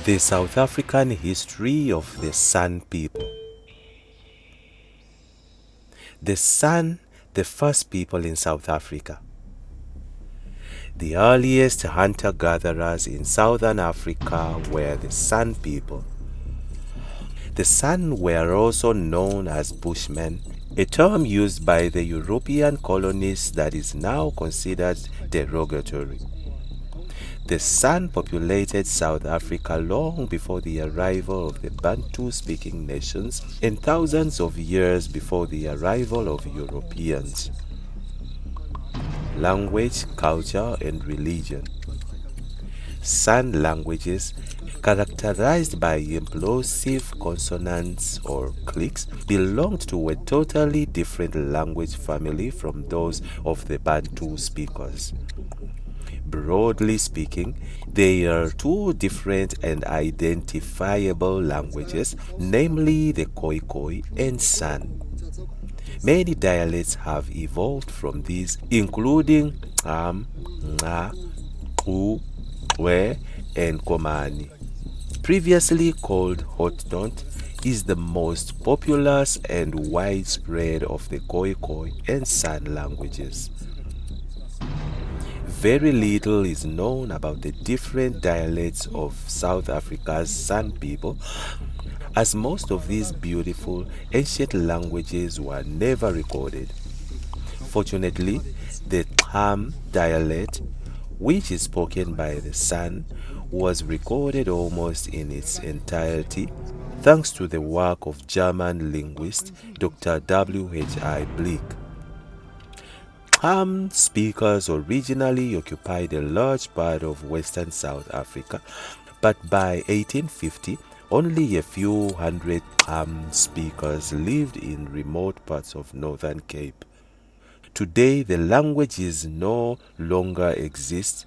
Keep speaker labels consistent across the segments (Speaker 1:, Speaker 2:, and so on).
Speaker 1: The South African history of the San people. The San, the first people in South Africa. The earliest hunter-gatherers in southern Africa were the San people. The San were also known as Bushmen, a term used by the European colonists that is now considered derogatory. The San populated South Africa long before the arrival of the Bantu-speaking nations and thousands of years before the arrival of Europeans. Language, culture, and religion. San languages, characterized by implosive consonants or clicks, belonged to a totally different language family from those of the Bantu speakers. Broadly speaking, they are two different and identifiable languages, namely the Khoikhoi and San. Many dialects have evolved from these, including mÁŽÂ, Khwe and Khomani. Previously called Hottentot, is the most populous and widespread of the Khoikhoi and San languages. Very little is known about the different dialects of South Africa's San people, as most of these beautiful ancient languages were never recorded. Fortunately, the dialect, which is spoken by the San, was recorded almost in its entirety thanks to the work of German linguist Dr. W.H.I. Bleek. Speakers originally occupied a large part of western South Africa, but by 1850, only a few hundred speakers lived in remote parts of Northern Cape. Today, the language no longer exists,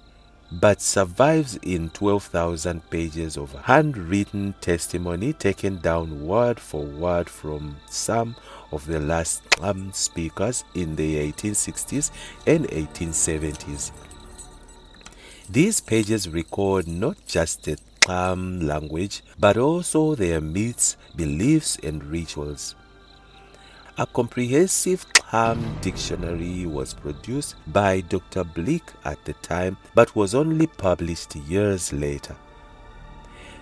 Speaker 1: but survives in 12,000 pages of handwritten testimony taken down word for word from some of the last speakers in the 1860s and 1870s. These pages record not just the language, but also their myths, beliefs, and rituals. A comprehensive dictionary was produced by Dr. Bleek at the time, but was only published years later.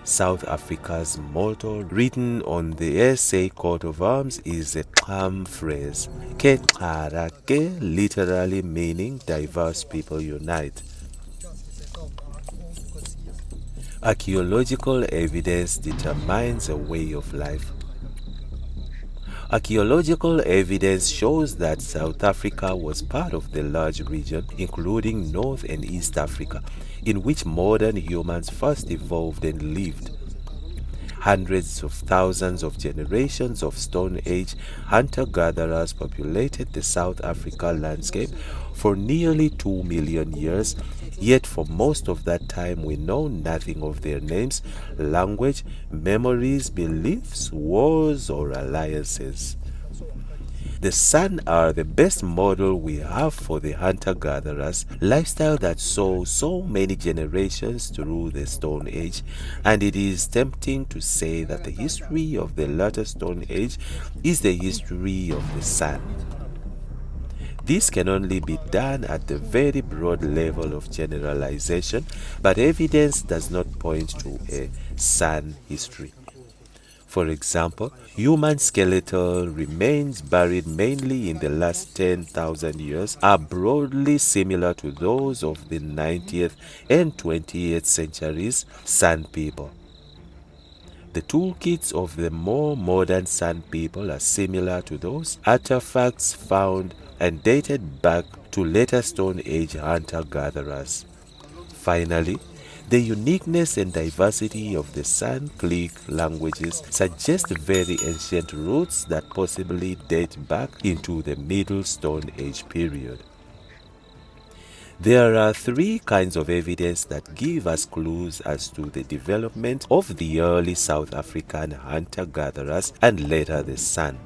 Speaker 1: South Africa's motto, written on the SA coat of arms, is a phrase, Ke, literally meaning diverse people unite. Archaeological evidence determines a way of life. Archaeological evidence shows that South Africa was part of the large region, including North and East Africa, in which modern humans first evolved and lived. Hundreds of thousands of generations of Stone Age hunter-gatherers populated the South Africa landscape for nearly 2 million years, yet for most of that time we know nothing of their names, language, memories, beliefs, wars, or alliances. The San are the best model we have for the hunter-gatherers, lifestyle that saw so many generations through the Stone Age, and it is tempting to say that the history of the latter Stone Age is the history of the San. This can only be done at the very broad level of generalization, but evidence does not point to a San history. For example, human skeletal remains buried mainly in the last 10,000 years are broadly similar to those of the 19th and 20th centuries San people. The toolkits of the more modern San people are similar to those artifacts found and dated back to later Stone Age hunter-gatherers. Finally, the uniqueness and diversity of the San click languages suggest very ancient roots that possibly date back into the Middle Stone Age period. There are three kinds of evidence that give us clues as to the development of the early South African hunter-gatherers and later the San.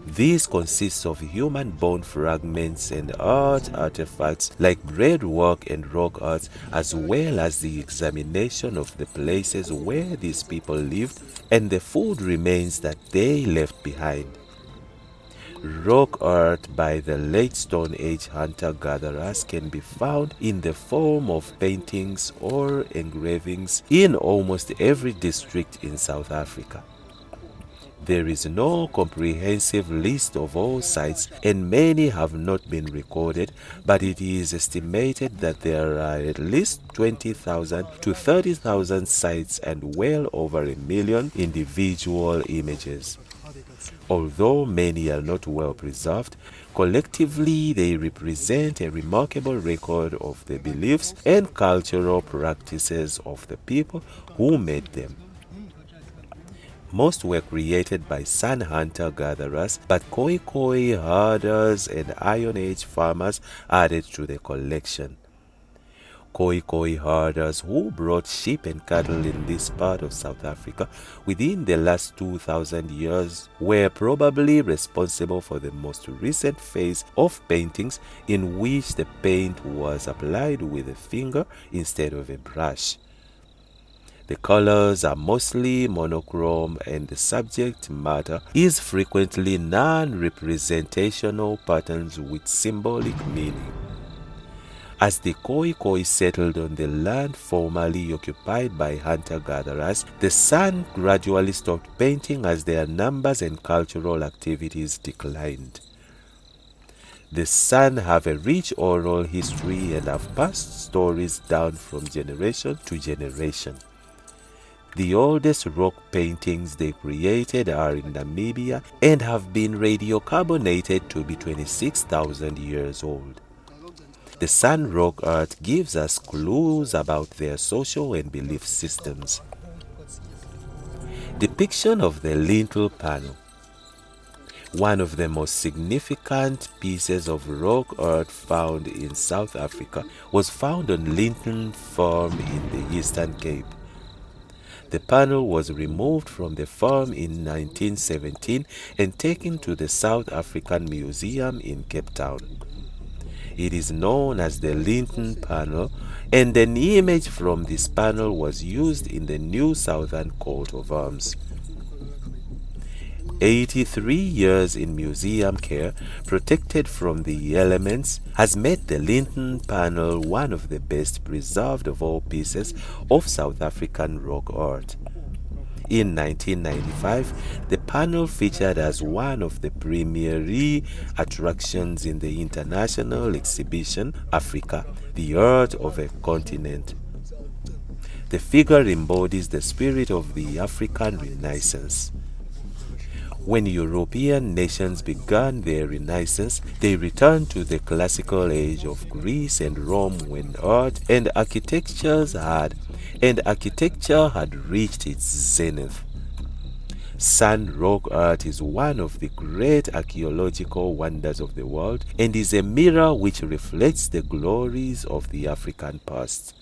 Speaker 1: This consists of human bone fragments and art artifacts like braidwork and rock art, as well as the examination of the places where these people lived and the food remains that they left behind. Rock art by the late Stone Age hunter-gatherers can be found in the form of paintings or engravings in almost every district in South Africa. There is no comprehensive list of all sites, and many have not been recorded, but it is estimated that there are at least 20,000 to 30,000 sites and well over 1 million individual images. Although many are not well preserved, collectively they represent a remarkable record of the beliefs and cultural practices of the people who made them. Most were created by San hunter-gatherers, but Khoikhoi herders and Iron Age farmers added to the collection. Khoikhoi herders who brought sheep and cattle in this part of South Africa within the last 2,000 years were probably responsible for the most recent phase of paintings in which the paint was applied with a finger instead of a brush. The colors are mostly monochrome and the subject matter is frequently non-representational patterns with symbolic meaning. As the Khoikhoi settled on the land formerly occupied by hunter-gatherers, the San gradually stopped painting as their numbers and cultural activities declined. The San have a rich oral history and have passed stories down from generation to generation. The oldest rock paintings they created are in Namibia and have been radiocarbonated to be 26,000 years old. The San rock art gives us clues about their social and belief systems. Depiction of the lintel panel. One of the most significant pieces of rock art found in South Africa was found on Linton Farm in the Eastern Cape. The panel was removed from the farm in 1917 and taken to the South African Museum in Cape Town. It is known as the Linton panel, and an image from this panel was used in the New Southern Coat of Arms. 83 years in museum care, protected from the elements, has made the Linton panel one of the best preserved of all pieces of South African rock art. In 1995, the panel featured as one of the premier attractions in the international exhibition, Africa, the Art of a Continent. The figure embodies the spirit of the African Renaissance. When European nations began their Renaissance, they returned to the classical age of Greece and Rome when art and architecture had reached its zenith. San rock art is one of the great archaeological wonders of the world and is a mirror which reflects the glories of the African past.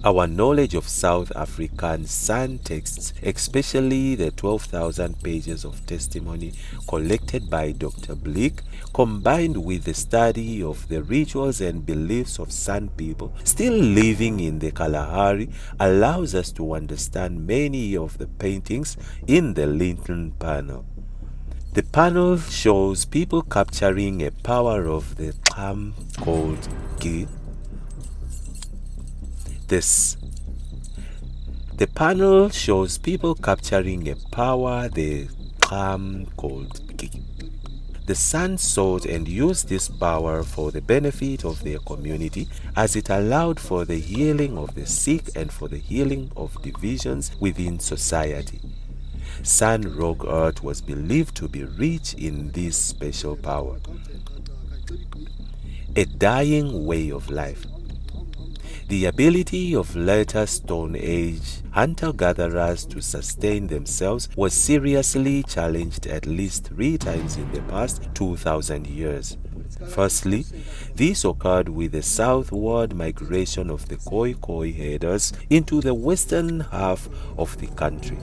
Speaker 1: Our knowledge of South African San texts, especially the 12,000 pages of testimony collected by Dr. Blick, combined with the study of the rituals and beliefs of San people still living in the Kalahari, allows us to understand many of the paintings in the Linton panel. The panel shows people capturing a power of the charm called Gi. The panel shows people capturing a power the charm called Gi. The San sought and used this power for the benefit of their community, as it allowed for the healing of the sick and for the healing of divisions within society. San rock art was believed to be rich in this special power. A dying way of life. The ability of later Stone Age hunter-gatherers to sustain themselves was seriously challenged at least 3 times in the past 2,000 years. Firstly, this occurred with the southward migration of the Khoikhoi herders into the western half of the country.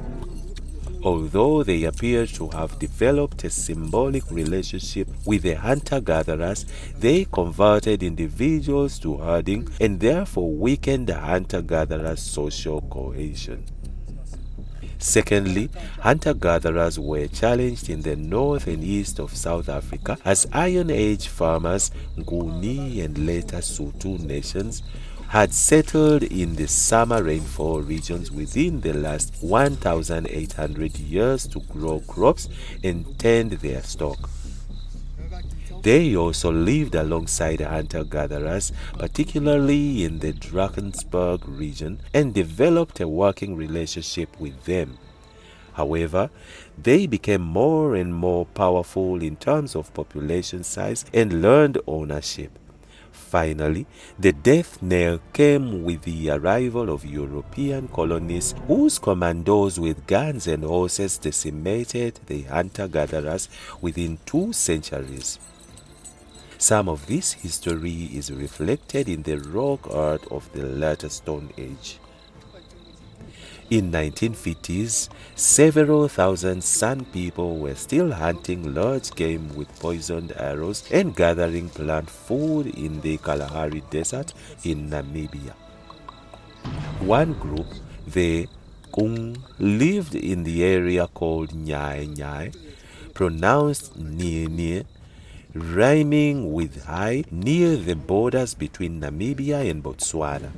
Speaker 1: Although they appear to have developed a symbolic relationship with the hunter-gatherers, they converted individuals to herding and therefore weakened the hunter-gatherers' social cohesion. Secondly, hunter-gatherers were challenged in the north and east of South Africa as Iron Age farmers, Nguni and later Sotho nations, had settled in the summer rainfall regions within the last 1,800 years to grow crops and tend their stock. They also lived alongside hunter-gatherers, particularly in the Drakensberg region, and developed a working relationship with them. However, they became more and more powerful in terms of population size and learned ownership. Finally, the death knell came with the arrival of European colonists whose commandos with guns and horses decimated the hunter-gatherers within 2 centuries. Some of this history is reflected in the rock art of the later Stone Age. In 1950s, several thousand San people were still hunting large game with poisoned arrows and gathering plant food in the Kalahari Desert in Namibia. One group, the Kung, lived in the area called Nyai Nyai, pronounced Nie Nie, rhyming with high, near the borders between Namibia and Botswana.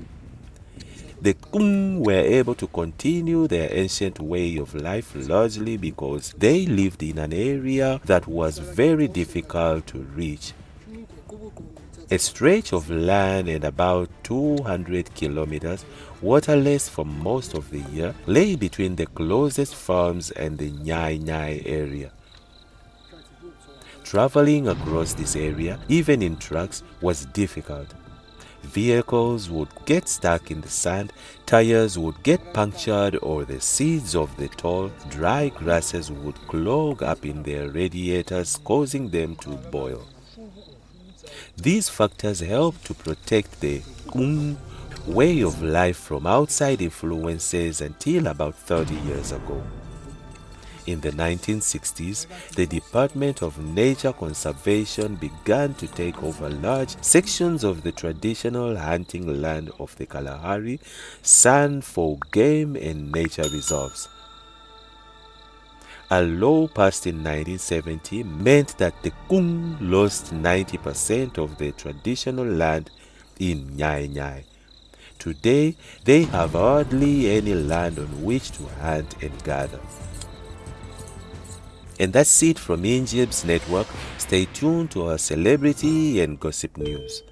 Speaker 1: The Kung were able to continue their ancient way of life largely because they lived in an area that was very difficult to reach. A stretch of land and about 200 kilometers, waterless for most of the year, lay between the closest farms and the Nyai Nyai area. Traveling across this area, even in trucks, was difficult. Vehicles would get stuck in the sand, tires would get punctured, or the seeds of the tall, dry grasses would clog up in their radiators, causing them to boil. These factors helped to protect the Kung way of life from outside influences until about 30 years ago. In the 1960s, the Department of Nature Conservation began to take over large sections of the traditional hunting land of the Kalahari San for game and nature reserves. A law passed in 1970 meant that the Kung lost 90% of their traditional land in Nyai Nyai. Today, they have hardly any land on which to hunt and gather. And that's it from Injib's network. Stay tuned to our celebrity and gossip news.